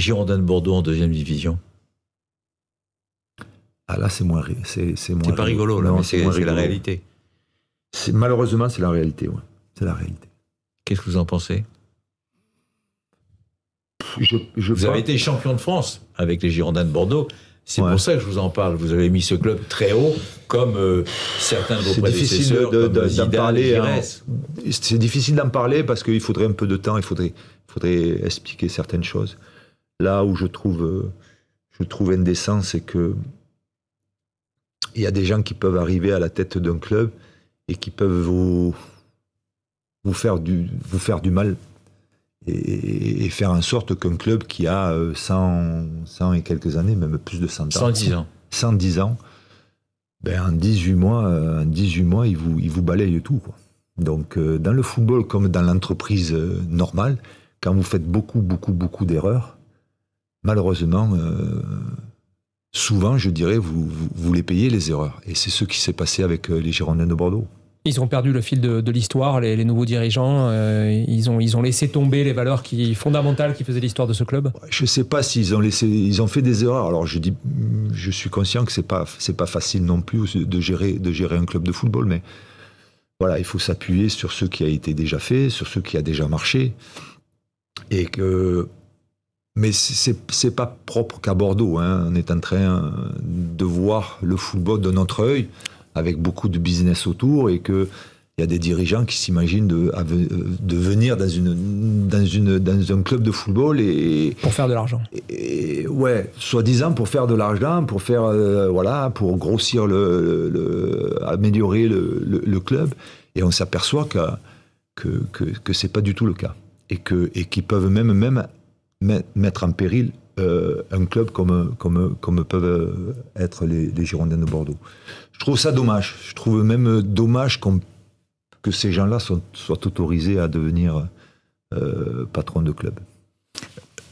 Girondins de Bordeaux en deuxième division. Ah là, c'est moins C'est pas rigolo, là, non, mais c'est la rigolo. réalité. Malheureusement, c'est la réalité, ouais. C'est la réalité. Qu'est-ce que vous en pensez? Vous avez été champion de France avec les Girondins de Bordeaux. C'est pour ça que je vous en parle. Vous avez mis ce club très haut, comme certains de vos prédécesseurs, comme Zidane, parler. Giresse. C'est difficile d'en parler parce qu'il faudrait un peu de temps. Il faudrait expliquer certaines choses. Là où je trouve indécent, c'est que il y a des gens qui peuvent arriver à la tête d'un club et qui peuvent vous faire du mal et faire en sorte qu'un club qui a 100 et quelques années, même plus de 100 ans, 110 ans, ben en 18 mois, il vous balaye tout, quoi. Donc, dans le football comme dans l'entreprise normale, quand vous faites beaucoup d'erreurs, malheureusement, souvent, je dirais, vous les payez, les erreurs. Et c'est ce qui s'est passé avec les Girondins de Bordeaux. Ils ont perdu le fil de l'histoire, les nouveaux dirigeants. Ils ont laissé tomber les valeurs fondamentales qui faisaient l'histoire de ce club. Je ne sais pas s'ils ont ils ont fait des erreurs. Alors je suis conscient que c'est pas facile non plus de gérer un club de football, mais voilà, il faut s'appuyer sur ce qui a été déjà fait, sur ce qui a déjà marché, mais c'est pas propre qu'à Bordeaux, hein. On est en train de voir le football d'un autre œil, avec beaucoup de business autour, et qu'il y a des dirigeants qui s'imaginent de venir dans un club de football pour faire de l'argent. Ouais, soi-disant pour faire de l'argent, pour faire pour grossir améliorer le club, et on s'aperçoit que c'est pas du tout le cas, et qu'ils peuvent même mettre en péril un club comme peuvent être les Girondins de Bordeaux. Je trouve ça dommage. Je trouve même dommage que ces gens-là soient autorisés à devenir patrons de club.